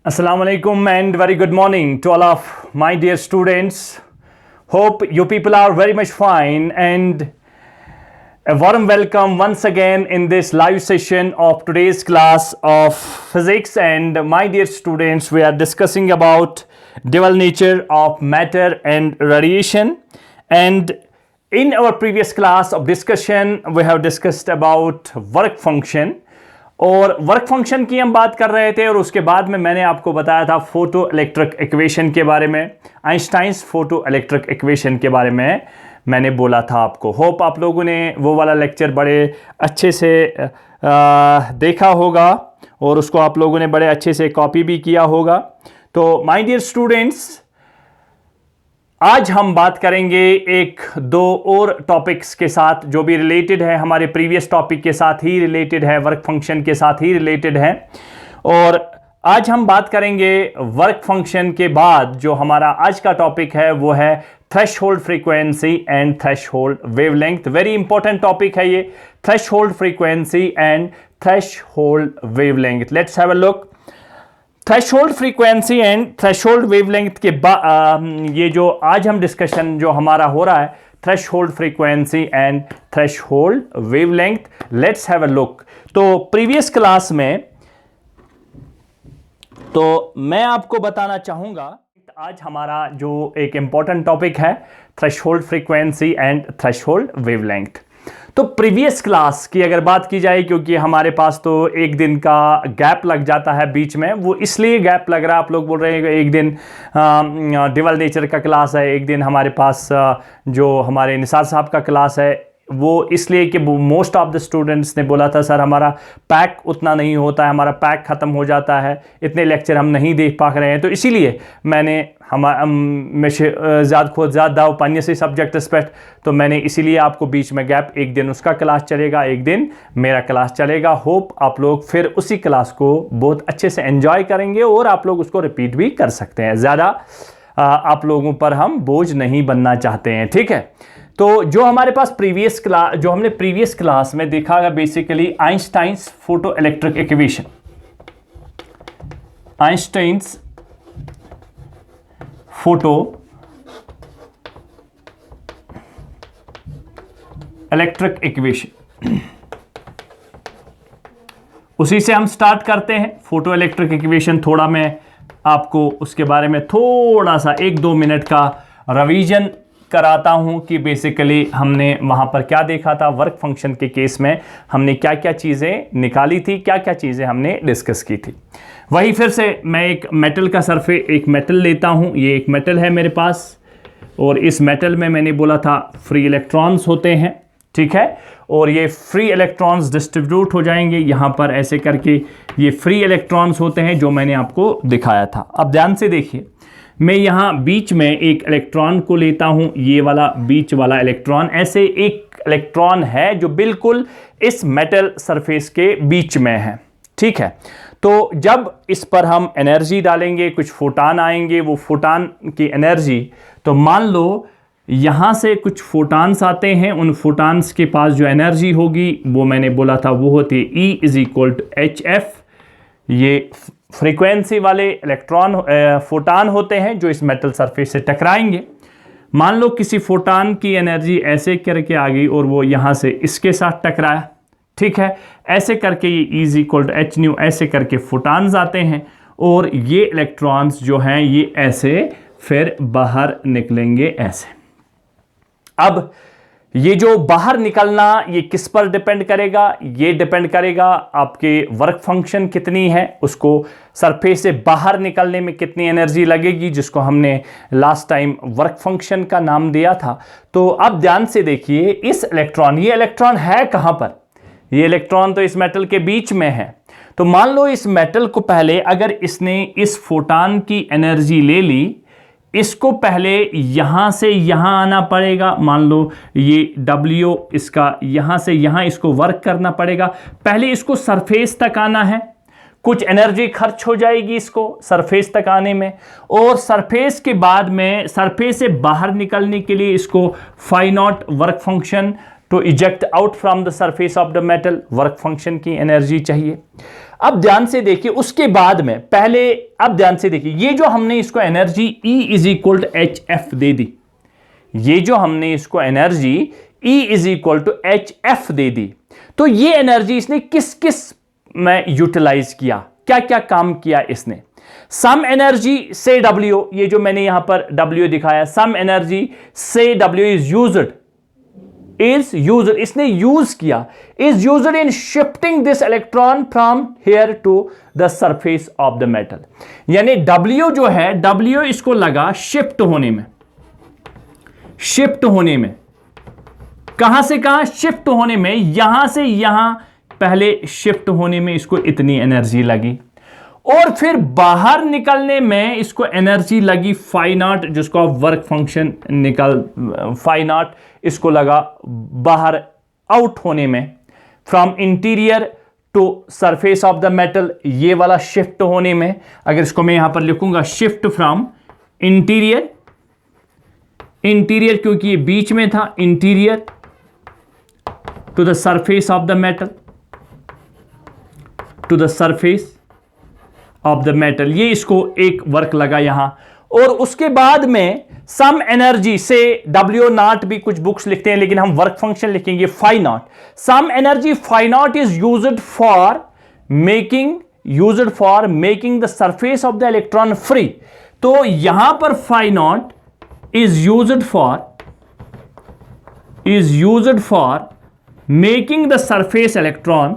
Assalamu alaikum and very good morning to all of my dear students. Hope you people are very much fine and a warm welcome once again in this live session of today's class of physics. And my dear students, we are discussing about dual nature of matter and radiation. And in our previous class of discussion, we have discussed about work function. और work function की हम बात कर रहे थे और उसके बाद में मैंने आपको बताया था फोटो इलेक्ट्रिक इक्वेशन के बारे में, आइंस्टाइन्स फोटो इलेक्ट्रिक इक्वेशन के बारे में मैंने बोला था आपको। होप आप लोगों ने वो वाला लेक्चर बड़े अच्छे से देखा होगा और उसको आप लोगों ने बड़े अच्छे से कॉपी भी किया होगा। तो माय डियर स्टूडेंट्स, आज हम बात करेंगे एक दो और टॉपिक्स के साथ जो भी रिलेटेड है, हमारे प्रीवियस टॉपिक के साथ ही रिलेटेड है, वर्क फंक्शन के साथ ही रिलेटेड है। और आज हम बात करेंगे वर्क फंक्शन के बाद जो हमारा आज का टॉपिक है वो है threshold frequency and threshold wavelength. Very important topic है ये, threshold frequency and threshold wavelength. Let's have a look. Threshold frequency and threshold wavelength के ये जो आज हम डिस्कशन जो हमारा हो रहा है, threshold frequency and threshold wavelength, let's have a look. तो प्रीवियस क्लास में तो मैं आपको बताना चाहूंगा, आज हमारा जो एक इंपॉर्टेंट टॉपिक है threshold frequency and threshold wavelength. तो प्रीवियस क्लास की अगर बात की जाए, क्योंकि हमारे पास तो एक दिन का गैप लग जाता है बीच में, वो इसलिए गैप लग रहा है, आप लोग बोल रहे हैं एक दिन डिवल नेचर का क्लास है, एक दिन हमारे पास जो हमारे निसार साहब का क्लास है, वो इसलिए कि मोस्ट ऑफ द स्टूडेंट्स ने बोला था सर हमारा पैक उतना नहीं होता है, हमारा पैक ख़त्म हो जाता है, इतने लेक्चर हम नहीं देख पा रहे हैं। तो इसीलिए मैंने में ज़्यादा खुद ज़्यादा पन्ने से सब्जेक्ट रिस्पेक्ट, तो मैंने इसीलिए आपको बीच में गैप, एक दिन उसका क्लास चलेगा, एक दिन मेरा क्लास चलेगा। होप आप लोग फिर उसी क्लास को बहुत अच्छे से एंजॉय करेंगे और आप लोग उसको रिपीट भी कर सकते हैं। ज़्यादा आप लोगों पर हम बोझ नहीं बनना चाहते हैं, ठीक है। तो जो हमारे पास प्रीवियस क्लास, जो हमने प्रीवियस क्लास में देखा है, basically Einstein's photo electric equation, Einstein's photo electric equation, उसी से हम स्टार्ट करते हैं। फोटो इलेक्ट्रिक इक्वेशन थोड़ा मैं आपको उसके बारे में थोड़ा सा 1-2 मिनट का रिवीजन कराता हूं कि बेसिकली हमने वहां पर क्या देखा था, वर्क फंक्शन के केस में हमने क्या क्या चीज़ें निकाली थी, क्या क्या चीज़ें हमने डिस्कस की थी। वही फिर से मैं एक मेटल का सरफेस, एक मेटल लेता हूं, ये एक मेटल है मेरे पास, और इस मेटल में मैंने बोला था फ्री इलेक्ट्रॉन्स होते हैं, ठीक है। और ये फ्री इलेक्ट्रॉन्स डिस्ट्रीब्यूट हो जाएंगे यहाँ पर ऐसे करके, ये फ्री इलेक्ट्रॉन्स होते हैं जो मैंने आपको दिखाया था। अब ध्यान से देखिए, मैं यहाँ बीच में एक इलेक्ट्रॉन को लेता हूँ, ये वाला बीच वाला इलेक्ट्रॉन, ऐसे एक इलेक्ट्रॉन है जो बिल्कुल इस मेटल सरफेस के बीच में है, ठीक है। तो जब इस पर हम एनर्जी डालेंगे, कुछ फोटान आएंगे, वो फोटान की एनर्जी, तो मान लो यहाँ से कुछ फोटान्स आते हैं, उन फोटान्स के पास जो एनर्जी होगी वो मैंने बोला था वो होती है E=hf। ये फ्रीक्वेंसी वाले इलेक्ट्रॉन फोटान होते हैं जो इस मेटल सरफेस से टकराएंगे। मान लो किसी फोटान की एनर्जी ऐसे करके आ गई और वो यहाँ से इसके साथ टकराया, ठीक है। ऐसे करके ये E=hν, ऐसे करके फोटान्स आते हैं और ये इलेक्ट्रॉन्स जो हैं ये ऐसे फिर बाहर निकलेंगे ऐसे। अब ये जो बाहर निकलना, ये किस पर डिपेंड करेगा? ये डिपेंड करेगा आपके वर्क फंक्शन कितनी है, उसको सरफेस से बाहर निकलने में कितनी एनर्जी लगेगी, जिसको हमने लास्ट टाइम वर्क फंक्शन का नाम दिया था। तो अब ध्यान से देखिए, इस इलेक्ट्रॉन, ये इलेक्ट्रॉन है कहाँ पर? ये इलेक्ट्रॉन तो इस मेटल के बीच में है। तो मान लो इस मेटल को पहले अगर इसने इस फोटान की एनर्जी ले ली, इसको पहले यहां से यहां आना पड़ेगा। मान लो ये W इसका यहां से यहां इसको वर्क करना पड़ेगा, पहले इसको सरफेस तक आना है, कुछ एनर्जी खर्च हो जाएगी इसको सरफेस तक आने में, और सरफेस के बाद में सरफेस से बाहर निकलने के लिए इसको φ0 work function to eject out from the surface of the metal, work function की एनर्जी चाहिए। अब ध्यान से देखिए, उसके बाद में पहले, अब ध्यान से देखिए, ये जो हमने इसको energy E is equal to H F दे दी, ये जो हमने इसको energy E is equal to H F दे दी, तो ये एनर्जी इसने किस किस में यूटिलाइज किया, क्या क्या काम किया इसने? सम एनर्जी से W, ये जो मैंने यहां पर W दिखाया, सम एनर्जी से W इज यूज्ड, इसने यूज किया, is used in shifting this electron from here to the surface of the metal. यानी W जो है, W इसको लगा शिफ्ट होने में, शिफ्ट होने में, कहां से कहां शिफ्ट होने में, यहां से यहां पहले शिफ्ट होने में इसको इतनी एनर्जी लगी, और फिर बाहर निकलने में इसको एनर्जी लगी फाई नॉट, जिसको आप वर्क फंक्शन निकल फाई नॉट इसको लगा बाहर आउट होने में, from interior to surface of the metal, ये वाला शिफ्ट होने में। अगर इसको मैं यहां पर लिखूंगा शिफ्ट फ्रॉम इंटीरियर, इंटीरियर क्योंकि ये बीच में था, interior to the surface of the metal, to the surface of the metal, ये इसको एक वर्क लगा यहां। और उसके बाद में सम एनर्जी से W नॉट, भी कुछ बुक्स लिखते हैं लेकिन हम वर्क फंक्शन लिखेंगे phi not, some energy phi not is used for making the surface of the electron free. तो यहां पर phi not is used for making the surface electron,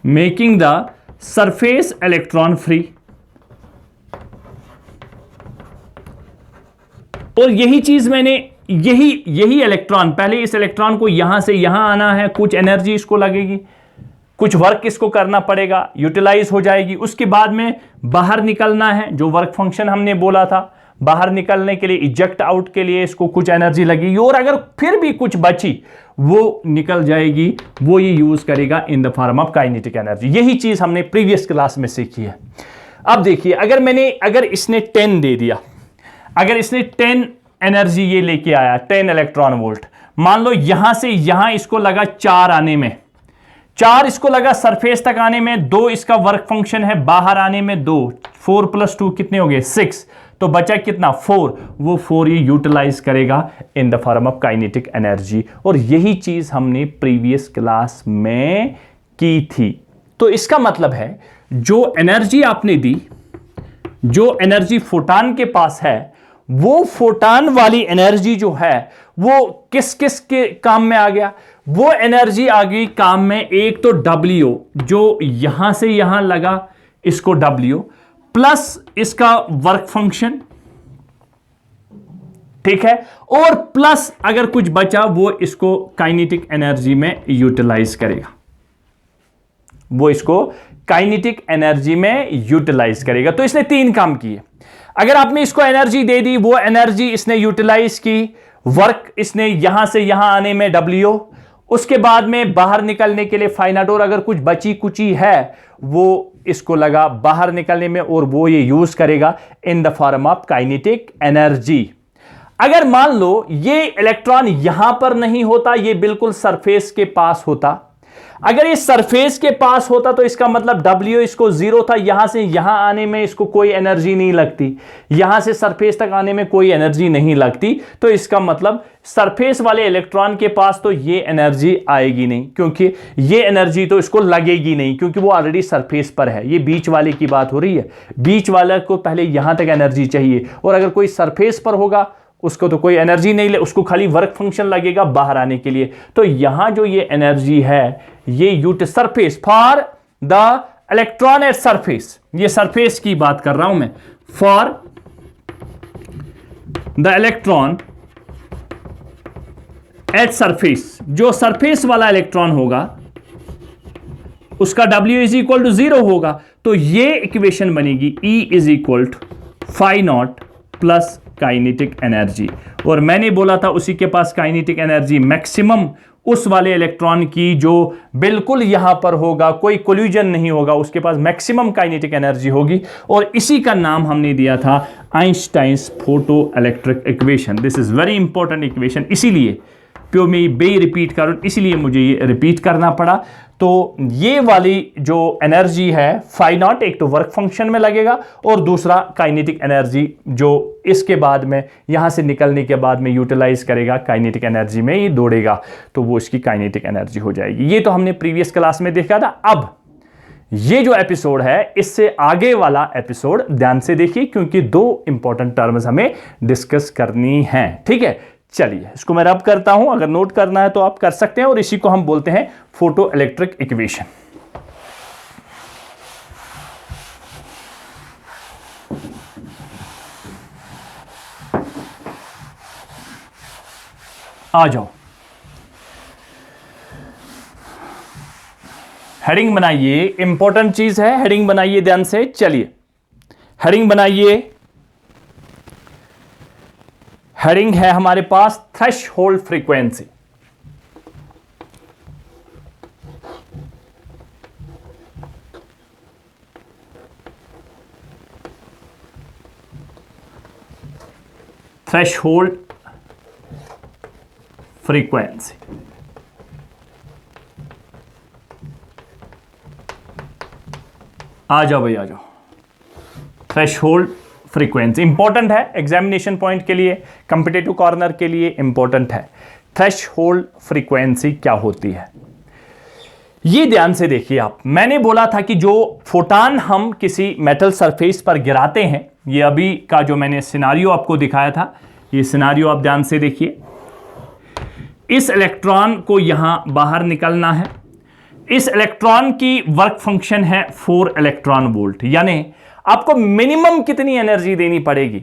making the surface electron free. और यही चीज मैंने, यही electron, पहले इस इलेक्ट्रॉन को यहां से यहां आना है, कुछ एनर्जी इसको लगेगी, कुछ वर्क इसको करना पड़ेगा, यूटिलाइज हो जाएगी, उसके बाद में बाहर निकलना है, जो वर्क फंक्शन हमने बोला था, बाहर निकलने के लिए, इजेक्ट आउट के लिए इसको कुछ एनर्जी लगेगी, और अगर फिर भी कुछ बची वो निकल जाएगी, वो ये यूज करेगा in the form of kinetic energy. यही चीज हमने प्रीवियस क्लास में सीखी है। अब देखिए, अगर इसने 10 दे दिया, अगर इसने 10 एनर्जी ये लेके आया, 10 इलेक्ट्रॉन वोल्ट, मान लो यहां से यहां इसको लगा 4 आने में, 4 इसको लगा सरफेस तक आने में, 2 इसका वर्क फंक्शन है बाहर आने में, 2, 4 + 2 कितने हो गए 6, तो बचा कितना 4, वो 4 ये यूटिलाइज करेगा in the form of kinetic energy. और यही चीज हमने प्रीवियस क्लास में की थी। तो इसका मतलब है जो एनर्जी आपने दी, जो एनर्जी फोटान के पास है, वो फोटान वाली एनर्जी जो है वो किस किस के काम में आ गया? वो एनर्जी आ गई काम में, एक तो W जो यहां से यहां लगा, इसको W प्लस इसका वर्क फंक्शन, ठीक है, और प्लस अगर कुछ बचा वो इसको काइनेटिक एनर्जी में यूटिलाइज करेगा, वो इसको काइनेटिक एनर्जी में यूटिलाइज करेगा। तो इसने 3 काम किए। अगर आपने इसको एनर्जी दे दी, वो एनर्जी इसने यूटिलाइज की, वर्क इसने यहां से यहां आने में W, उसके बाद में बाहर निकलने के लिए फाई नॉट, और अगर कुछ बची कुची है वो इसको लगा बाहर निकलने में, और वो ये यूज करेगा in the form of kinetic energy. अगर मान लो ये इलेक्ट्रॉन यहां पर नहीं होता, ये बिल्कुल सरफेस के पास होता, अगर ये सरफेस के पास होता तो इसका मतलब W इसको 0 था, यहां से यहां आने में इसको कोई एनर्जी नहीं लगती, यहां से सरफेस तक आने में कोई एनर्जी नहीं लगती, तो इसका मतलब सरफेस वाले इलेक्ट्रॉन के पास तो ये एनर्जी आएगी नहीं, क्योंकि ये एनर्जी तो इसको लगेगी नहीं, क्योंकि वो ऑलरेडी सरफेस पर है। ये बीच वाले की बात हो रही है, बीच वाले को पहले यहां तक एनर्जी चाहिए, और अगर कोई सरफेस पर होगा उसको तो कोई एनर्जी नहीं ले, उसको खाली वर्क फंक्शन लगेगा बाहर आने के लिए। तो यहां जो ये एनर्जी है, ये surface for the electron at surface, ये सरफेस की बात कर रहा हूं मैं, for the electron at surface, जो सरफेस वाला इलेक्ट्रॉन होगा उसका W इज इक्वल टू 0 होगा। तो ये इक्वेशन बनेगी E is equal to phi not plus kinetic energy, और मैंने बोला था उसी के पास काइनेटिक एनर्जी मैक्सिमम उस वाले इलेक्ट्रॉन की जो बिल्कुल यहां पर होगा, कोई कोल्यूजन नहीं होगा, उसके पास मैक्सिमम काइनेटिक एनर्जी होगी, और इसी का नाम हमने दिया था Einstein's photo electric equation. This is very important equation, इसीलिए प्योर मैं बे रिपीट करूँ, इसलिए मुझे ये रिपीट करना पड़ा। तो ये वाली जो एनर्जी है फाई नॉट, एक तो वर्क फंक्शन में लगेगा और दूसरा काइनेटिक एनर्जी जो इसके बाद में यहां से निकलने के बाद में यूटिलाइज करेगा काइनेटिक एनर्जी में ही दौड़ेगा, तो वो इसकी काइनेटिक एनर्जी हो जाएगी। ये तो हमने प्रीवियस क्लास में देखा था। अब ये जो एपिसोड है इससे आगे वाला एपिसोड ध्यान से देखिए, क्योंकि दो इंपॉर्टेंट टर्म्स हमें डिस्कस करनी है। ठीक है, चलिए इसको मैं रब करता हूं, अगर नोट करना है तो आप कर सकते हैं, और इसी को हम बोलते हैं फोटो इलेक्ट्रिक इक्वेशन। आ जाओ, हेडिंग बनाइए, इंपॉर्टेंट चीज है, हेडिंग बनाइए ध्यान से। चलिए हेडिंग बनाइए। हेडिंग है हमारे पास थ्रेशहोल्ड फ्रीक्वेंसी। थ्रेशहोल्ड फ्रीक्वेंसी, आ जाओ भाई आ जाओ। थ्रेशहोल्ड फ्रीक्वेंसी इंपॉर्टेंट है एग्जामिनेशन पॉइंट के लिए, कॉम्पिटिटिव कॉर्नर के लिए इंपॉर्टेंट है। थ्रेशहोल्ड फ्रीक्वेंसी क्या होती है ये ध्यान से देखिए आप। मैंने बोला था कि जो फोटान हम किसी मेटल सरफेस पर गिराते हैं, ये अभी का जो मैंने सिनारियो आपको दिखाया था, ये सिनारियो आप ध्यान से देखिए। इस इलेक्ट्रॉन को यहां बाहर निकलना है। इस इलेक्ट्रॉन की वर्क फंक्शन है 4 इलेक्ट्रॉन वोल्ट, यानी आपको मिनिमम कितनी एनर्जी देनी पड़ेगी।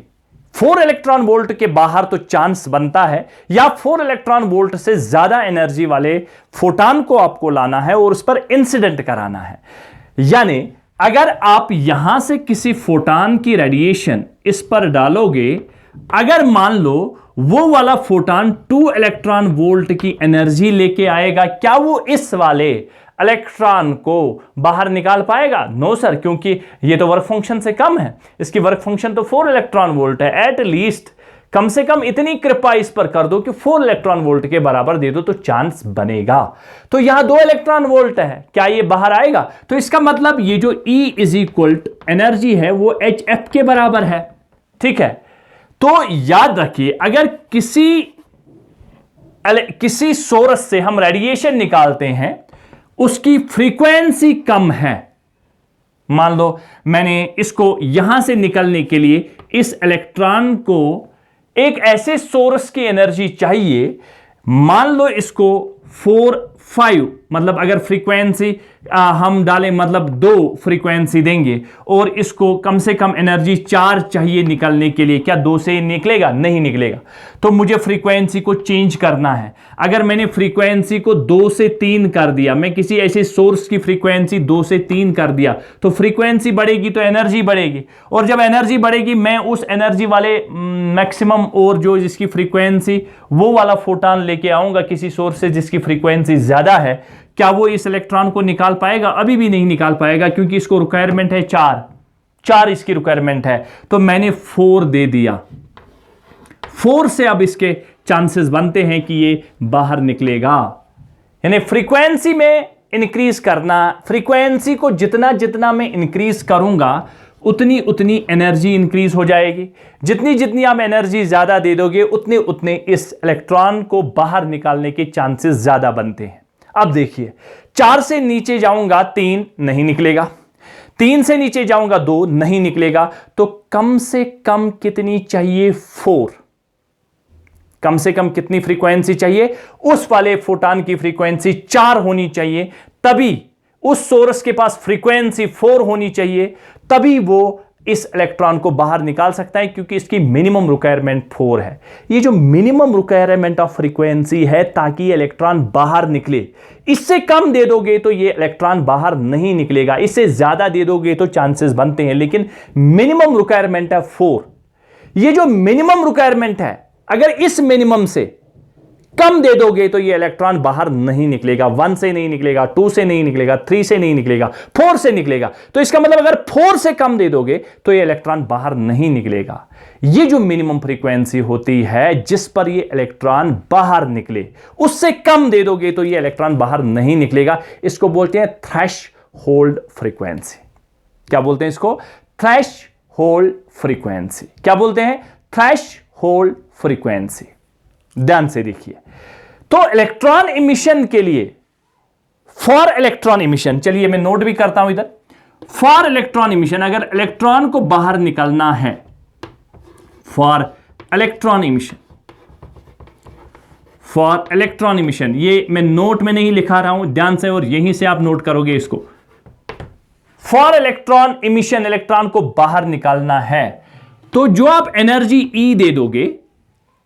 4 इलेक्ट्रॉन वोल्ट के बाहर तो चांस बनता है, या 4 इलेक्ट्रॉन वोल्ट से ज्यादा एनर्जी वाले फोटान को आपको लाना है और उस पर इंसिडेंट कराना है। यानी अगर आप यहां से किसी फोटान की रेडिएशन इस पर डालोगे, अगर मान लो वो वाला फोटान 2 इलेक्ट्रॉन वोल्ट की एनर्जी लेके आएगा, क्या वो इस वाले इलेक्ट्रॉन को बाहर निकाल पाएगा? नो सर, क्योंकि ये तो वर्क फंक्शन से कम है, इसकी वर्क फंक्शन तो 4 इलेक्ट्रॉन वोल्ट है। एट लीस्ट कम से कम इतनी कृपा इस पर कर दो कि 4 इलेक्ट्रॉन वोल्ट के बराबर दे दो, तो चांस बनेगा। तो यहां 2 इलेक्ट्रॉन वोल्ट है, क्या ये बाहर आएगा? तो इसका मतलब ये जो E इज इक्वल एनर्जी है वो HF के बराबर है। ठीक है, तो याद रखिए अगर किसी सोर्स से हम रेडिएशन निकालते हैं, उसकी फ्रीक्वेंसी कम है, मान लो मैंने इसको यहां से निकलने के लिए इस इलेक्ट्रॉन को एक ऐसे सोर्स की एनर्जी चाहिए, मान लो इसको 4-5, मतलब अगर फ्रीक्वेंसी हम डालें, मतलब 2 फ्रीक्वेंसी देंगे और इसको कम से कम एनर्जी 4 चाहिए निकलने के लिए, क्या 2 से निकलेगा? नहीं निकलेगा। तो मुझे फ्रीक्वेंसी को चेंज करना है। अगर मैंने फ्रीक्वेंसी को 2 से 3 कर दिया, मैं किसी ऐसे सोर्स की फ्रीक्वेंसी 2 से 3 कर दिया, तो फ्रीक्वेंसी बढ़ेगी तो एनर्जी बढ़ेगी, और जब एनर्जी बढ़ेगी मैं उस एनर्जी वाले मैक्सिमम और जो जिसकी फ्रीक्वेंसी वो वाला फोटान लेके आऊंगा किसी सोर्स से जिसकी फ्रीक्वेंसी ज्यादा है। क्या वो इस इलेक्ट्रॉन को निकाल पाएगा? अभी भी नहीं निकाल पाएगा, क्योंकि इसको रिक्वायरमेंट है 4 इसकी रिक्वायरमेंट है। तो मैंने 4 दे दिया, 4 से अब इसके चांसेस बनते हैं कि ये बाहर निकलेगा। यानी फ्रीक्वेंसी में इंक्रीज करना, फ्रीक्वेंसी को जितना जितना मैं इंक्रीज करूंगा उतनी उतनी एनर्जी इंक्रीज हो जाएगी। जितनी जितनी आप एनर्जी ज्यादा दे दोगे उतने उतने इस इलेक्ट्रॉन को बाहर निकालने के चांसेस ज्यादा बनते हैं। अब देखिए 4 से नीचे जाऊंगा 3 नहीं निकलेगा, 3 से नीचे जाऊंगा 2 नहीं निकलेगा, तो कम से कम कितनी चाहिए? 4। कम से कम कितनी फ्रीक्वेंसी चाहिए? उस वाले फोटान की फ्रीक्वेंसी 4 होनी चाहिए, तभी उस सोर्स के पास फ्रीक्वेंसी 4 होनी चाहिए, तभी वो इस इलेक्ट्रॉन को बाहर निकाल सकता है, क्योंकि इसकी मिनिमम रिक्वायरमेंट 4 है। ये जो मिनिमम रिक्वायरमेंट ऑफ फ्रीक्वेंसी है ताकि इलेक्ट्रॉन बाहर निकले। इससे कम दे दोगे तो ये इलेक्ट्रॉन बाहर नहीं निकलेगा, इससे ज्यादा दे दोगे तो चांसेस बनते हैं, लेकिन मिनिमम रिक्वायरमेंट है 4। ये जो मिनिमम रिक्वायरमेंट है, अगर इस मिनिमम से कम दे दोगे तो ये इलेक्ट्रॉन बाहर नहीं निकलेगा। 1 से नहीं निकलेगा, 2 से नहीं निकलेगा, 3 से नहीं निकलेगा, 4 से निकलेगा। तो इसका मतलब अगर 4 से कम दे दोगे तो ये इलेक्ट्रॉन बाहर नहीं निकलेगा। ये जो मिनिमम फ्रीक्वेंसी होती है जिस पर ये इलेक्ट्रॉन बाहर निकले, उससे कम दे दोगे तो ये इलेक्ट्रॉन बाहर नहीं निकलेगा। इसको बोलते हैं थ्रेशहोल्ड फ्रीक्वेंसी। क्या बोलते हैं इसको? Threshold frequency. क्या बोलते हैं? Threshold frequency. ध्यान से देखिए। तो इलेक्ट्रॉन इमिशन के लिए, फॉर इलेक्ट्रॉन इमिशन, चलिए मैं नोट भी करता हूं इधर। फॉर इलेक्ट्रॉन इमिशन, अगर इलेक्ट्रॉन को बाहर निकलना है, for electron emission, for electron emission, ये मैं नोट में नहीं लिखा रहा हूं, ध्यान से, और यहीं से आप नोट करोगे इसको। फॉर इलेक्ट्रॉन इमिशन, इलेक्ट्रॉन को बाहर निकालना है, तो जो आप एनर्जी ई दे दोगे,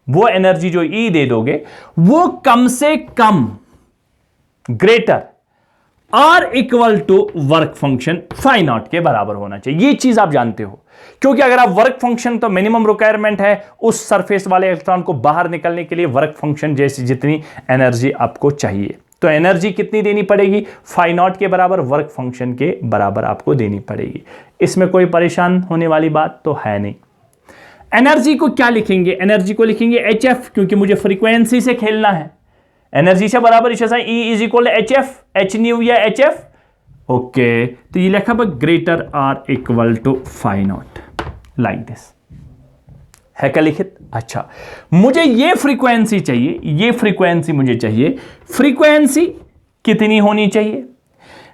वो एनर्जी जो ई दे दोगे, वो कम से कम greater or equal to work function phi not के बराबर होना चाहिए। ये चीज आप जानते हो, क्योंकि अगर आप वर्क फंक्शन, तो मिनिमम रिक्वायरमेंट है उस सरफेस वाले इलेक्ट्रॉन को बाहर निकलने के लिए वर्क फंक्शन जैसी जितनी एनर्जी आपको चाहिए, तो एनर्जी कितनी देनी पड़ेगी? फाई नॉट के बराबर, वर्क फंक्शन के बराबर आपको देनी पड़ेगी। इसमें कोई परेशान होने वाली बात तो है नहीं। एनर्जी को क्या लिखेंगे? एनर्जी को लिखेंगे HF, क्योंकि मुझे फ्रीक्वेंसी से खेलना है। एनर्जी से बराबर E is equal HF, H nu या HF। ओके, तो ये लिखा greater or equal to phi not, like this है क्या लिखित? अच्छा, मुझे ये फ्रीक्वेंसी चाहिए, ये फ्रीक्वेंसी मुझे चाहिए। फ्रीक्वेंसी कितनी होनी चाहिए?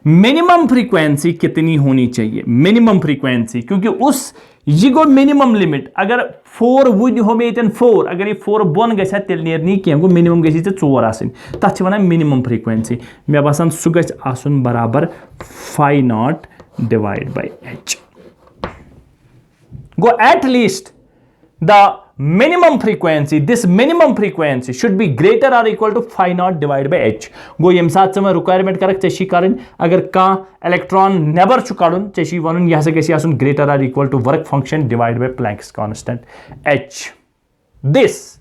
मिनिमम फ्रीक्वेंसी कितनी होनी चाहिए? मिनिमम फ्रीक्वेंसी, क्योंकि उस ये गो मिनिमम लिमिट, अगर 4 वुड हो में 4, अगर ये 4 बोन गया तेल नेरनी क्या गो मिनिमम गई 4 आसन, तथ वनान मिनिमम फ्रीक्वेंसी। मे बासान सह गछ आसन बराबर phi not divide by H। Go at least the minimum frequency, this minimum frequency should be greater or equal to phi naught divided by H। गो यम साथ समय रिक्वायरमेंट करक चेशी करन, अगर का इलेक्ट्रॉन नेबर छु काडुन चेशी वनुन यह गसी आसुन greater or equal to work function divided by Planck's constant H। this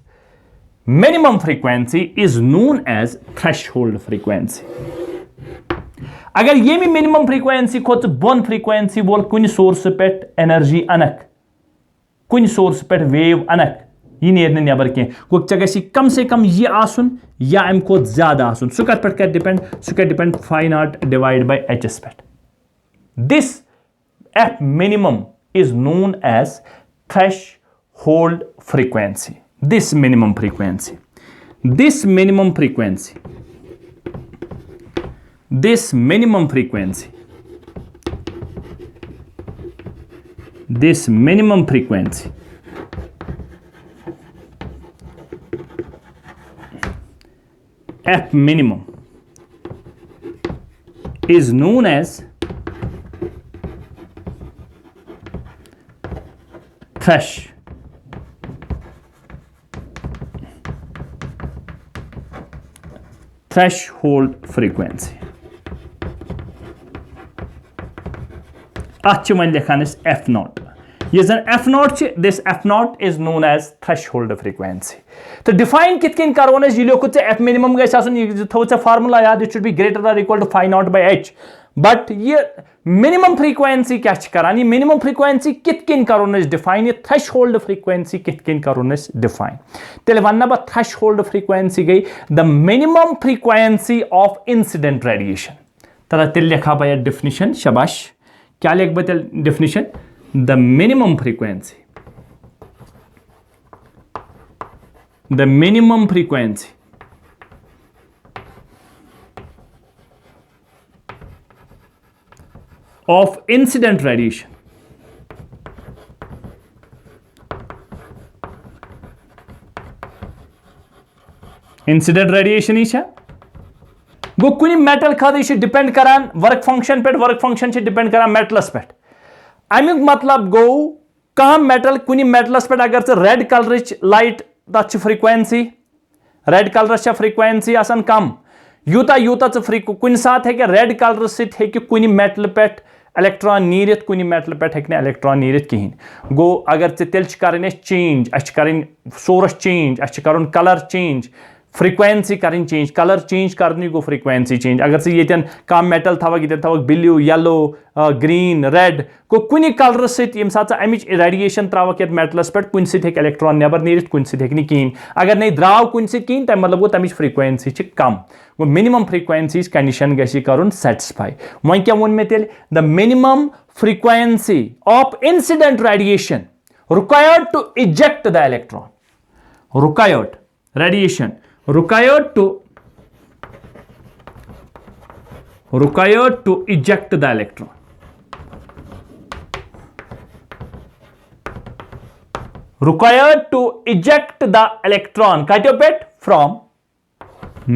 minimum frequency is known as threshold frequency। अगर ये भी minimum frequency Khot bone frequency बोल कुन सोर्स पेट एनर्जी अनक, कुन सोर्स पेट वेव अनक, यह नेर नबर कह गो चे कम से कम यह आसुन या अम खोत ज्यादा आसुन, सह कत पे डिपेंड, सह depend phi not divide by Hs पे। This F minimum is known as threshold frequency। this minimum frequency, this minimum frequency, this minimum frequency, this minimum frequency F minimum is known as threshold frequency। अच one लिखान F naught, ये जन F naught च, this F naught is known as threshold frequency। तो define कित कन करो न ये लोग F minimum गैस आसन, ये थो च फार्मूला याद, it should be greater or equal to phi naught by H। But ये मिनिमम फ्रीक्वेंसी क्या करान, ये मिनिमम फ्रीक्वेंसी कित कन करो न डिफाइन, ये थ्रेशहोल्ड फ्रीक्वेंसी कित कन करो न डिफाइन। तेल वन बह थ्रेशहोल्ड फ्रीक्वेंसी गई the minimum frequency of incident radiation. तथा तेल लिखा बह डिफिनिशन, शबाश, क्या लिख बह तेल definition? The minimum frequency, the minimum frequency of incident radiation incident radiation ही गो कुछ मेटल खद डिपेंड करान वर्क फंक्शन पे, वर्क फंक्शन डिपेंड करान मेटलस पे। अमुक मतलब गो कह मेटल कुछ मेटलस पे अगर से रेड कलर लाइट तथ फ्रीक्वेंसी, रेड कलर फ्रीक्वेंसी आसान कम, यूता यूता कुन साथ है रेड कलर सि मेटल पे इलेक्ट्रॉन नीरित, कुन मेटल पे हे इलेक्ट्रॉन नीरित कहें। गो अगर तेल कर चेंज, कर सोर्स चेंज, कर कलर चेंज, फ्रीक्वेंसी करें चेंज, कलर चेंज करने को फ्रीक्वेंसी चेंज। अगर से ये कम मेटल था ये था ब्लू येलो ग्रीन रेड को कुछ कलर सम सात अमिच रेडिएशन त्रावक ये मेटलस पे कुछ सत इलेक्ट्रॉन नबर नीरित कुछ सत कहीं, अगर नहीं द्राव कुछ सत कहीं तम मतलब गो तमिच फ्रीक्वेंसी कम, वो मिनिमम फ्रीक्वेंसी कंडीशन गि कर सेटिस्फाई। वो क्या वो मे तेल the minimum frequency of incident radiation required to eject the electron, required radiation required to eject the electron, required to eject the electron cut of it from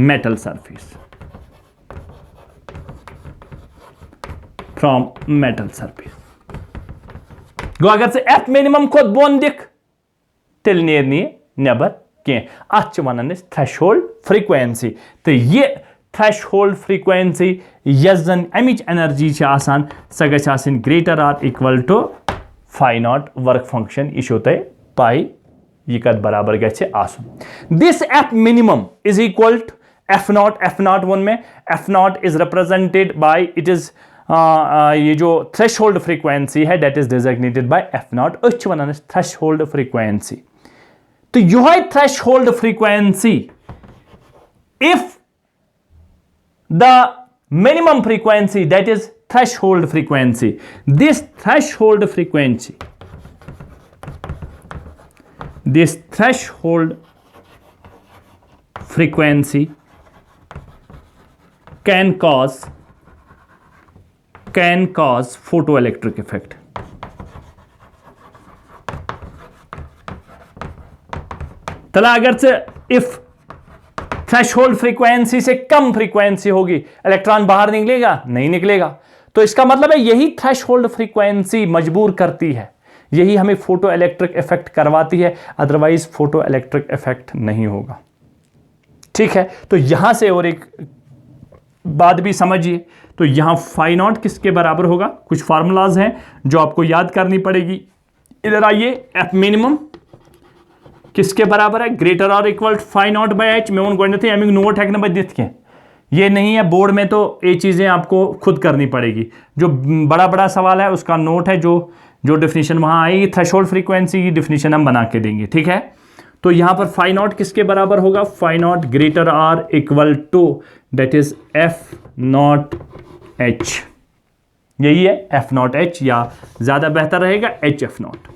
metal surface, from metal surface। गो अगर से F minimum खुद bone दिख तेल नेरनी नबर कह अत one threshold frequency. तो ये threshold frequency yes जन अमिच एनर्जी आसान सह गई greater or equal to phi not work function यह तुम पाई यह कत बराबर गि आसन। This F minimum is equal to F not one में F not is represented by it is ये जो थ्रेशोल्ड फ्रीक्वेंसी है that is designated by F not one threshold frequency. तो यह threshold frequency if the minimum frequency that is threshold frequency, this threshold frequency, this threshold frequency can cause photoelectric effect। तला अगर से if threshold frequency से कम frequency होगी electron बाहर निकलेगा नहीं निकलेगा। तो इसका मतलब है यही थ्रेशोल्ड फ्रीक्वेंसी मजबूर करती है, यही हमें फोटो इलेक्ट्रिक इफेक्ट करवाती है, अदरवाइज फोटो इलेक्ट्रिक इफेक्ट नहीं होगा। ठीक है, तो यहां से और एक बात भी समझिए। तो यहां फाई नॉट किसके बराबर होगा, कुछ फार्मूलाज हैं जो आपको याद करनी पड़ेगी। इधर आइए, एफ मिनिमम किसके बराबर है, ग्रेटर और equal phi not by H. मैं उन गणित अमिक नोट है ना दिख के ये नहीं है बोर्ड में, तो ये चीजें आपको खुद करनी पड़ेगी। जो बड़ा बड़ा सवाल है उसका नोट है, जो डेफिनेशन वहां आएगी थ्रेशोल्ड फ्रीक्वेंसी की डेफिनेशन हम बना के देंगे। ठीक है, तो यहां पर फाई नॉट किसके बराबर होगा, phi not greater or equal to that is F not H. यही है एफ नॉट एच, या ज्यादा बेहतर रहेगा एच एफ नॉट।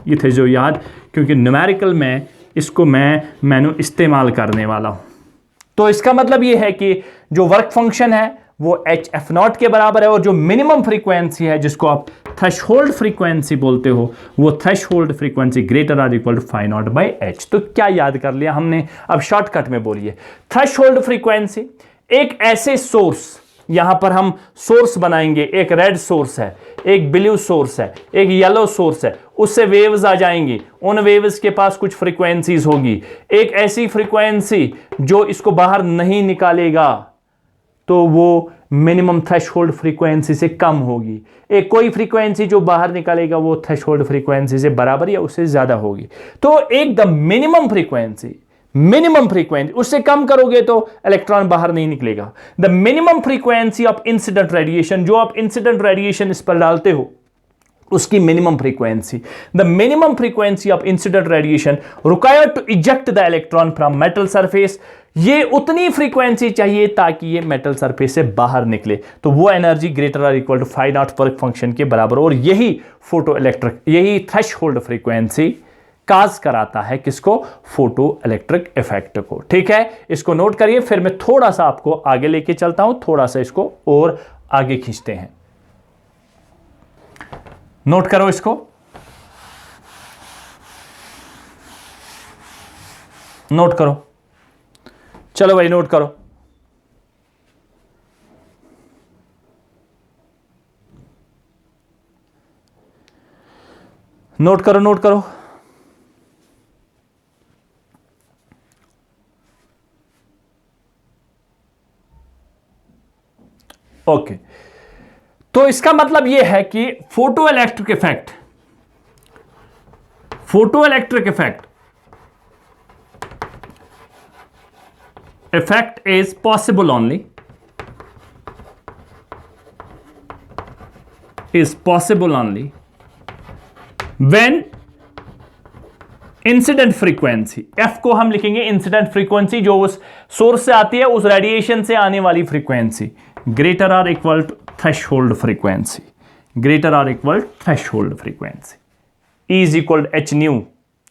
ये थे जो याद, क्योंकि न्यूमेरिकल में इसको मैं इस्तेमाल करने वाला हूं। तो इसका मतलब ये है कि जो वर्क फंक्शन है वो एच एफ नॉट के बराबर है, और जो मिनिमम फ्रीक्वेंसी है जिसको आप थ्रेशोल्ड फ्रीक्वेंसी बोलते हो, वो threshold frequency greater or equal to phi not by H. तो क्या याद कर लिया हमने, अब शॉर्टकट में बोलिए। थ्रेशोल्ड फ्रीक्वेंसी एक ऐसे सोर्स, यहां पर हम सोर्स बनाएंगे, एक रेड सोर्स है, एक ब्लू सोर्स है, एक येलो सोर्स है, उससे वेव्स आ जाएंगी, उन वेव्स के पास कुछ फ्रीक्वेंसीज होगी। एक ऐसी फ्रीक्वेंसी जो इसको बाहर नहीं निकालेगा तो वो मिनिमम थ्रेशोल्ड फ्रीक्वेंसी से कम होगी। एक कोई फ्रीक्वेंसी जो बाहर निकालेगा वो थ्रेशोल्ड फ्रीक्वेंसी से बराबर या उससे ज्यादा होगी। तो एक द मिनिमम फ्रीक्वेंसी उससे कम करोगे तो इलेक्ट्रॉन बाहर नहीं निकलेगा। The minimum frequency of incident radiation, जो आप इंसिडेंट रेडिएशन इस पर डालते हो उसकी minimum frequency, the minimum frequency of incident radiation required to eject the electron from metal surface, ये उतनी फ्रीक्वेंसी चाहिए ताकि ये मेटल सरफेस से बाहर निकले। तो वो energy greater or equal to phi not work function के बराबर, और यही फोटो इलेक्ट्रिक, यही थ्रेशोल्ड फ्रीक्वेंसी काज कराता है किसको, फोटो इलेक्ट्रिक इफेक्ट को। ठीक है, इसको नोट करिए, फिर मैं थोड़ा सा आपको आगे लेके चलता हूं, थोड़ा सा इसको और आगे खींचते हैं। नोट करो इसको, नोट करो, चलो भाई नोट करो। नोट करो, नोट करो। ओके, तो इसका मतलब यह है कि photo electric effect effect is possible only when incident frequency, F को हम लिखेंगे इंसिडेंट फ्रीक्वेंसी, जो उस सोर्स से आती है, उस रेडिएशन से आने वाली frequency, greater or equal to threshold frequency, greater or equal threshold frequency is equal H nu,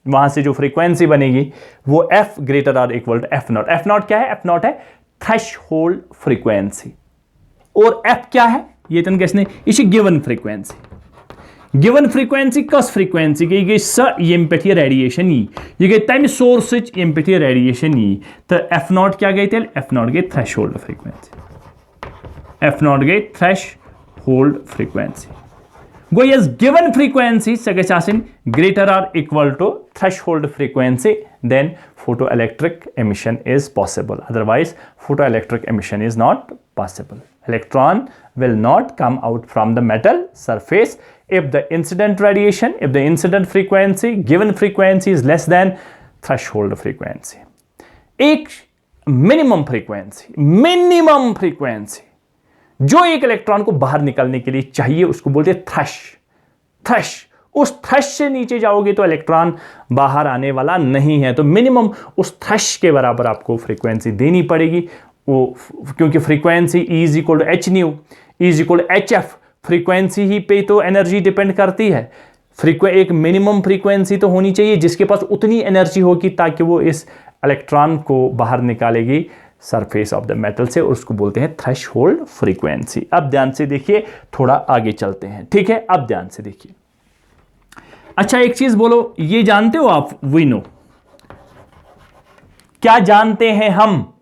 वहां से जो फ्रीक्वेंसी बनेगी वो F greater or equal to F naught. F naught क्या है? एफ नॉट है थ्रेशोल्ड फ्रीक्वेंसी, और एफ क्या है? ये तन कैसे ये गिवन फ्रीक्वेंसी, गिवन फ्रीक्वेंसी कस फ्रीक्वेंसी गई स यम पे रेडिएशन ये गई तम सोर्स यम पे रेडिएशन तो एफ नॉट क्या गई तेल? एफ नॉट गई थ्रेशोल्ड फ्रीक्वेंसी, एफ नॉट गई थ्रेशोल्ड फ्रीक्वेंसी गो यस गिवन फ्रीक्वेंसी सह गई greater or equal to threshold frequency, then photoelectric emission is possible, otherwise photoelectric emission is not possible. Electron will not come out from the metal surface if the incident radiation, if the incident frequency, given frequency is less than threshold frequency. एक minimum frequency जो एक electron को बाहर निकलने के लिए चाहिए उसको बोलते हैं थ्रेश। उस थ्रेश से नीचे जाओगे तो इलेक्ट्रॉन बाहर आने वाला नहीं है, तो मिनिमम उस थ्रेश के बराबर आपको फ्रीक्वेंसी देनी पड़ेगी वो, क्योंकि frequency is equal to H nu is equal to H F, frequency ही पे तो एनर्जी डिपेंड करती है। एक मिनिमम फ्रीक्वेंसी तो होनी चाहिए जिसके पास उतनी एनर्जी होगी ताकि वो इस इलेक्ट्रॉन को बाहर निकालेगी सरफेस ऑफ द मेटल से, और उसको बोलते हैं थ्रेशोल्ड फ्रीक्वेंसी। अब ध्यान से देखिए, थोड़ा आगे चलते हैं, ठीक है? अब ध्यान से देखिए। अच्छा एक चीज बोलो, ये जानते हो आप? वी नो, क्या जानते हैं हम?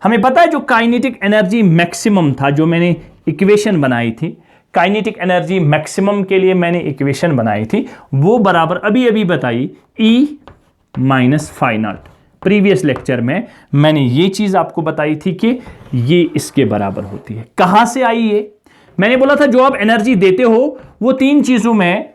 हमें पता है जो काइनेटिक एनर्जी मैक्सिमम था, जो मैंने इक्वेशन बनाई थी, काइनेटिक एनर्जी मैक्सिमम के लिए मैंने इक्वेशन बनाई थी, वो बराबर अभी बताई E minus phi naught. Previous lecture में मैंने ये चीज आपको बताई थी कि ये इसके बराबर होती है। कहां से आई ये? मैंने बोला था जो आप एनर्जी देते हो वो तीन चीजों में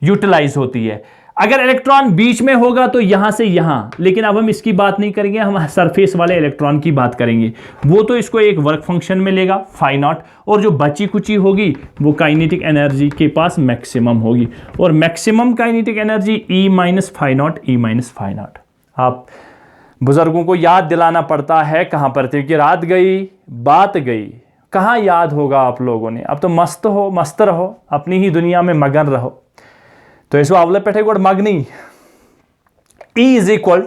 यूटिलाइज होती है। अगर इलेक्ट्रॉन बीच में होगा तो यहां से यहां, लेकिन अब हम इसकी बात नहीं करेंगे, हम सरफेस वाले इलेक्ट्रॉन की बात करेंगे। वो तो इसको एक वर्क फंक्शन में लेगा फाई नॉट, और जो बची कुची होगी वो काइनेटिक एनर्जी के पास मैक्सिमम होगी, और maximum kinetic energy E minus phi naught, E minus phi naught. आप बुजुर्गों को याद दिलाना पड़ता है कहां पर थे कि रात गई बात गई, कहां याद होगा आप लोगों ने? अब तो मस्त रहो, अपनी ही दुनिया में मगन रहो। तो इसको आवले पेटे गोड़ मगनी E is equal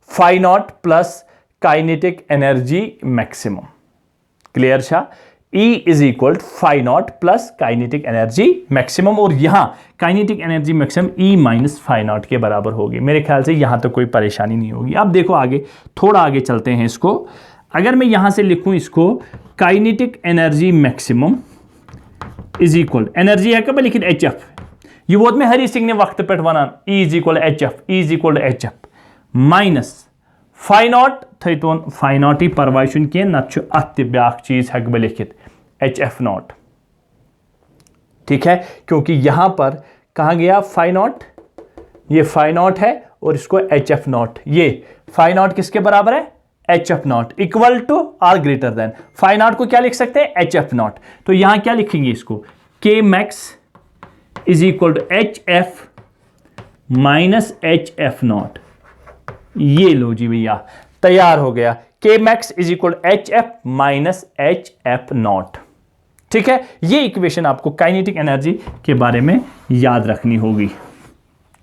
phi not plus kinetic energy maximum. Clear छा? E is equal phi not plus kinetic energy maximum, और यहां kinetic energy maximum E minus phi not के बराबर होगी। मेरे ख्याल से यहां तो कोई परेशानी नहीं होगी। अब देखो आगे, थोड़ा आगे चलते हैं इसको। अगर मैं यहां से लिखूं इसको kinetic energy maximum is equal, energy है कब लिखित एच एफ, ये वोत में हरी सिंह ने वक्त पे वनान E is equal H F, E is equal H F minus phi naught थोन फाई नॉट ही परवाय कह नत अत ब्या चीज हेक बह लिखित एच एफ नॉट। ठीक है, क्योंकि यहां पर कहा गया फाई नॉट, ये फाई नॉट है और इसको एच एफ नॉट, ये फाई नॉट किसके बराबर है? H F naught equal to or greater than phi naught को क्या लिख सकते हैं? H F naught. तो यहां क्या लिखेंगे इसको? K max is equal to H F minus H F naught. ये लो जी भैया, तैयार हो गया। K max is equal H F minus H F not. ठीक है, ये इक्वेशन आपको काइनेटिक एनर्जी के बारे में याद रखनी होगी।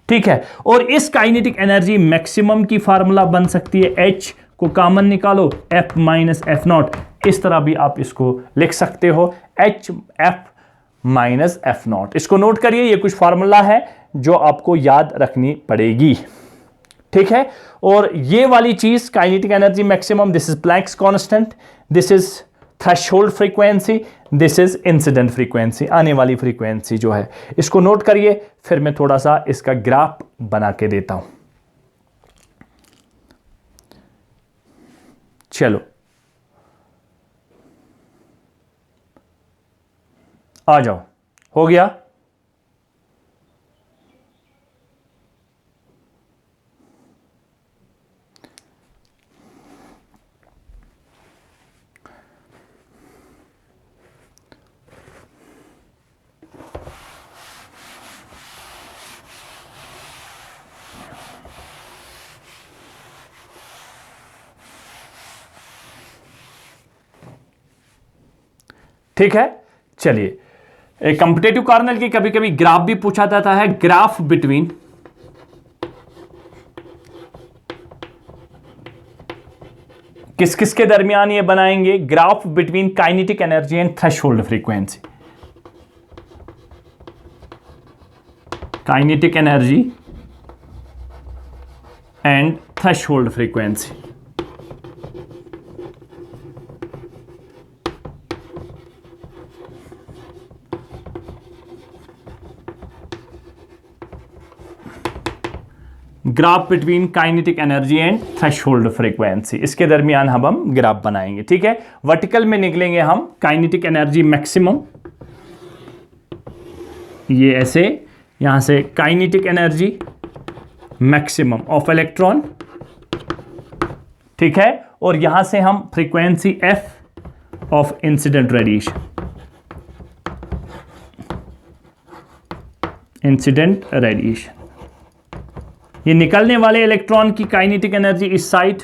ठीक है, और इस काइनेटिक एनर्जी मैक्सिमम की फार्मूला बन सकती है, H को कॉमन निकालो F माइनस एफ नॉट, इस तरह भी आप इसको लिख सकते हो, H F minus F not. इसको नोट करिए, ये कुछ फार्मूला है जो आपको याद रखनी पड़ेगी। ठीक है, और ये वाली चीज kinetic energy maximum, this is Planck's constant, this is threshold frequency, this is incident frequency, आने वाली फ्रीक्वेंसी जो है, इसको नोट करिए। फिर मैं थोड़ा सा इसका ग्राफ बना के देता हूं। चलो आ जाओ, हो गया? ठीक है, चलिए कॉम्पिटिटिव कॉर्नर की कभी कभी ग्राफ भी पूछा जाता है, ग्राफ बिटवीन किस किस के दरमियान ये बनाएंगे, graph between kinetic energy and threshold frequency, kinetic energy and threshold frequency. Graph between kinetic energy and threshold frequency, इसके दरमियान हम ग्राफ बनाएंगे। ठीक है, वर्टिकल में निकलेंगे हम काइनेटिक एनर्जी मैक्सिमम, ये ऐसे, यहां से kinetic energy maximum of electron, ठीक है, और यहां से हम frequency F of incident radiation, incident radiation, ये निकलने वाले इलेक्ट्रॉन की काइनेटिक एनर्जी इस साइड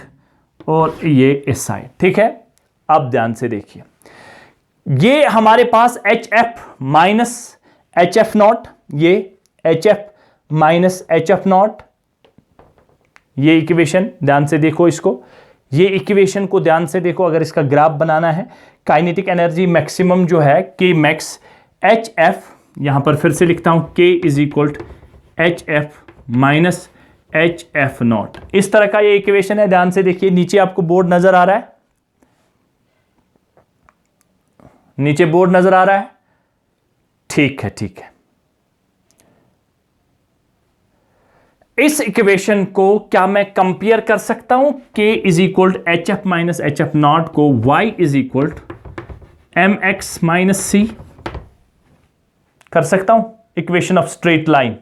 और ये इस साइड। ठीक है, अब ध्यान से देखिए, ये हमारे पास HF माइनस HF नॉट, ये HF माइनस HF नॉट, ये इक्वेशन ध्यान से देखो इसको, ये इक्वेशन को ध्यान से देखो। अगर इसका ग्राफ बनाना है, काइनेटिक एनर्जी मैक्सिमम जो है K मैक्स HF, यहां पर फिर से लिखता हूं K is equal HF minus HF not, इस तरह का ये इक्वेशन है। ध्यान से देखिए, नीचे आपको बोर्ड नजर आ रहा है, नीचे बोर्ड नजर आ रहा है, ठीक है, ठीक है। इस इक्वेशन को क्या मैं कंपेयर कर सकता हूं, K is equal HF minus HF not को Y is equal MX minus C कर सकता हूं, equation of straight line.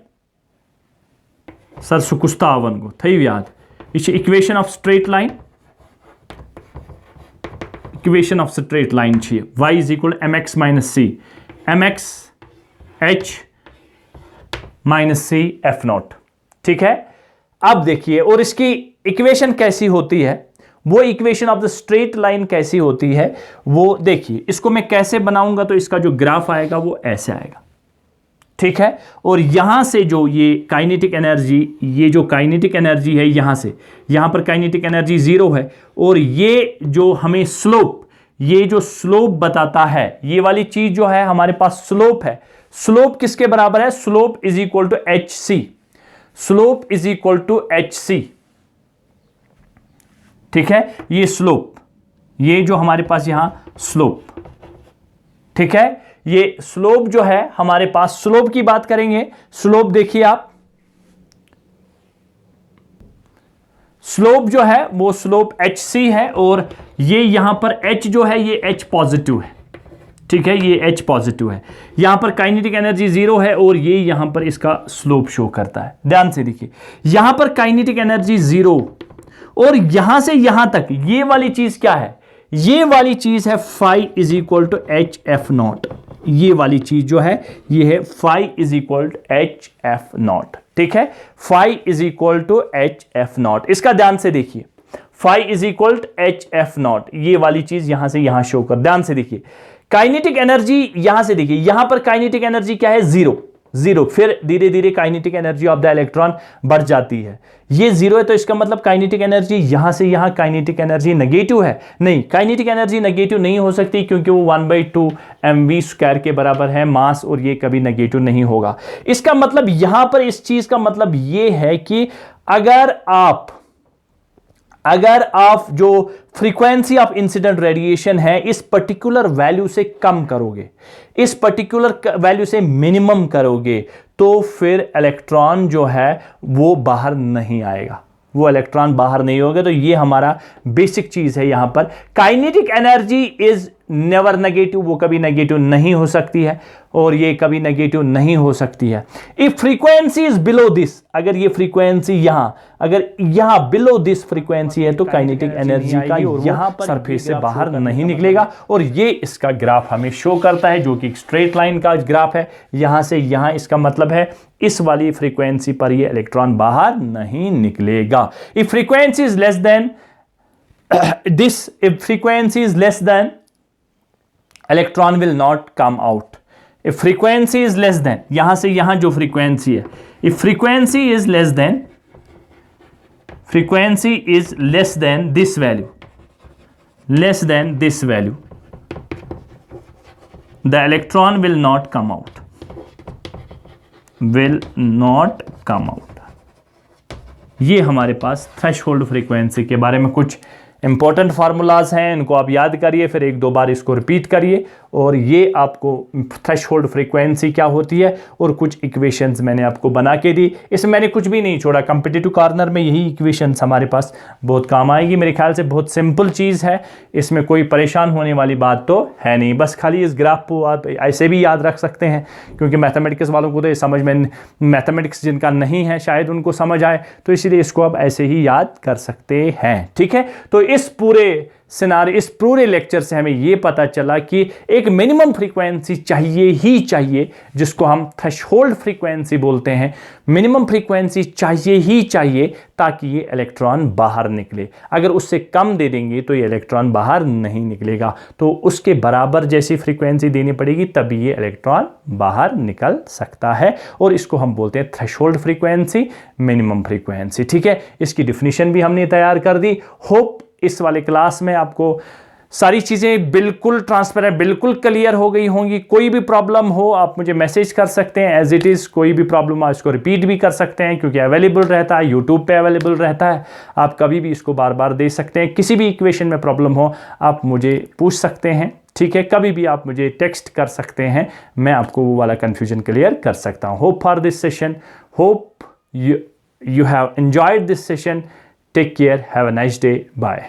Sir सुकुस्ता आवन को थी याद, equation of straight line, equation of straight line छे, y is equal mx minus C, mx h minus C F not. ठीक है, अब देखिए, और इसकी इक्वेशन कैसी होती है, वो equation of the straight line कैसी होती है वो देखिए। इसको मैं कैसे बनाऊंगा, तो इसका जो ग्राफ आएगा वो ऐसे आएगा, ठीक है, और यहां से जो ये काइनेटिक एनर्जी, ये जो काइनेटिक एनर्जी है, यहां से यहां पर काइनेटिक एनर्जी 0 है, और ये जो हमें स्लोप, ये जो स्लोप बताता है, ये वाली चीज जो है हमारे पास स्लोप है, स्लोप किसके बराबर है, slope is equal to H C, slope is equal to H C. ठीक है, ये स्लोप, ये जो हमारे पास यहां स्लोप, ठीक है, ये स्लोप जो है हमारे पास, स्लोप की बात करेंगे, स्लोप देखिए आप, स्लोप जो है वो स्लोप HC है, और ये यहां पर H जो है ये H पॉजिटिव है, ठीक है, ये H पॉजिटिव है, यहां पर काइनेटिक एनर्जी 0 है, और ये यहां पर इसका स्लोप शो करता है। ध्यान से देखिए, यहां पर काइनेटिक एनर्जी 0, और यहां से यहां तक ये वाली चीज क्या है, ये वाली चीज है phi is equal to H F naught, ये वाली चीज जो है ये है phi is equal to H F not. ठीक है, phi is equal to H F naught, इसका ध्यान से देखिए, phi is equal to H F naught, ये वाली चीज यहां से यहां शो कर। ध्यान से देखिए, काइनेटिक एनर्जी यहां से देखिए, यहां पर काइनेटिक एनर्जी क्या है, 0 0, फिर धीरे धीरे kinetic energy of the electron बढ़ जाती है, ये 0 है, तो इसका मतलब काइनेटिक एनर्जी यहां से यहां काइनेटिक एनर्जी नेगेटिव है, नहीं, काइनेटिक एनर्जी नेगेटिव नहीं हो सकती, क्योंकि वो 1/2 mv स्क्वायर के बराबर है मास, और ये कभी नेगेटिव नहीं होगा। इसका मतलब यहां पर इस चीज का मतलब ये है कि अगर आप जो फ्रीक्वेंसी ऑफ इंसिडेंट रेडिएशन है इस पर्टिकुलर वैल्यू से कम करोगे, इस पर्टिकुलर वैल्यू से मिनिमम करोगे, तो फिर इलेक्ट्रॉन जो है वो बाहर नहीं आएगा, वो इलेक्ट्रॉन बाहर नहीं होगा। तो ये हमारा बेसिक चीज है। यहां पर kinetic energy is never negative, वो कभी नेगेटिव नहीं हो सकती है, और ये कभी नेगेटिव नहीं हो सकती है। If frequency is below this, अगर ये फ्रीक्वेंसी अगर यहां बिलो दिस फ्रीक्वेंसी है, तो काइनेटिक एनर्जी का यहां पर सरफेस से बाहर नहीं निकलेगा, और ये इसका ग्राफ हमें शो करता है, जो कि स्ट्रेट लाइन का ग्राफ है, यहां से यहां, इसका मतलब है इस वाली फ्रीक्वेंसी पर ये इलेक्ट्रॉन बाहर नहीं निकलेगा। If frequency is less than this, if frequency is less than electron will not come out. If frequency is less than, यहां से यहां जो फ्रीक्वेंसी है, if frequency is less than, frequency is less than this value, less than this value, the electron will not come out, will not come out। ये हमारे पास threshold frequency के बारे में कुछ इंपॉर्टेंट फार्मूलाज हैं, इनको आप याद करिए, फिर एक दो बार इसको रिपीट करिए, और ये आपको थ्रेशोल्ड फ्रीक्वेंसी क्या होती है और कुछ इक्वेशंस मैंने आपको बना के दी। इसमें मैंने कुछ भी नहीं छोड़ा, कॉम्पिटिटिव कॉर्नर में यही इक्वेशंस हमारे पास बहुत काम आएगी। मेरे ख्याल से बहुत सिंपल चीज़ है, इसमें कोई परेशान होने वाली बात तो है नहीं। बस खाली इस ग्राफ को आप ऐसे भी याद रख सकते हैं, क्योंकि मैथमेटिक्स वालों को तो ये समझ में, मैथमेटिक्स जिनका नहीं है शायद उनको समझ आए, तो इसीलिए इसको आप ऐसे ही याद कर सकते हैं। ठीक है, तो इस पूरे सिनारी, इस पूरे लेक्चर से हमें यह पता चला कि एक मिनिमम फ्रीक्वेंसी चाहिए ही चाहिए, जिसको हम थ्रेशोल्ड फ्रीक्वेंसी बोलते हैं। मिनिमम फ्रीक्वेंसी चाहिए ही चाहिए ताकि ये इलेक्ट्रॉन बाहर निकले। अगर उससे कम दे देंगे तो ये इलेक्ट्रॉन बाहर नहीं निकलेगा, तो उसके बराबर जैसी फ्रीक्वेंसी देनी पड़ेगी तभी ये इलेक्ट्रॉन बाहर निकल सकता है, और इसको हम बोलते हैं थ्रेशोल्ड फ्रीक्वेंसी, मिनिमम फ्रीक्वेंसी। ठीक है, इसकी डिफिनीशन भी हमने तैयार कर दी। होप इस वाले क्लास में आपको सारी चीज़ें बिल्कुल ट्रांसपेरेंट, बिल्कुल क्लियर हो गई होंगी। कोई भी प्रॉब्लम हो आप मुझे मैसेज कर सकते हैं एज इट इज़। कोई भी प्रॉब्लम आप इसको रिपीट भी कर सकते हैं, क्योंकि अवेलेबल रहता है, यूट्यूब पे अवेलेबल रहता है। आप कभी भी इसको बार बार दे सकते हैं। किसी भी इक्वेशन में प्रॉब्लम हो आप मुझे पूछ सकते हैं। ठीक है, कभी भी आप मुझे टेक्स्ट कर सकते हैं, मैं आपको वो वाला कन्फ्यूजन क्लियर कर सकता हूँ। Hope for this session, hope you have enjoyed this session. Take care, have a nice day, bye.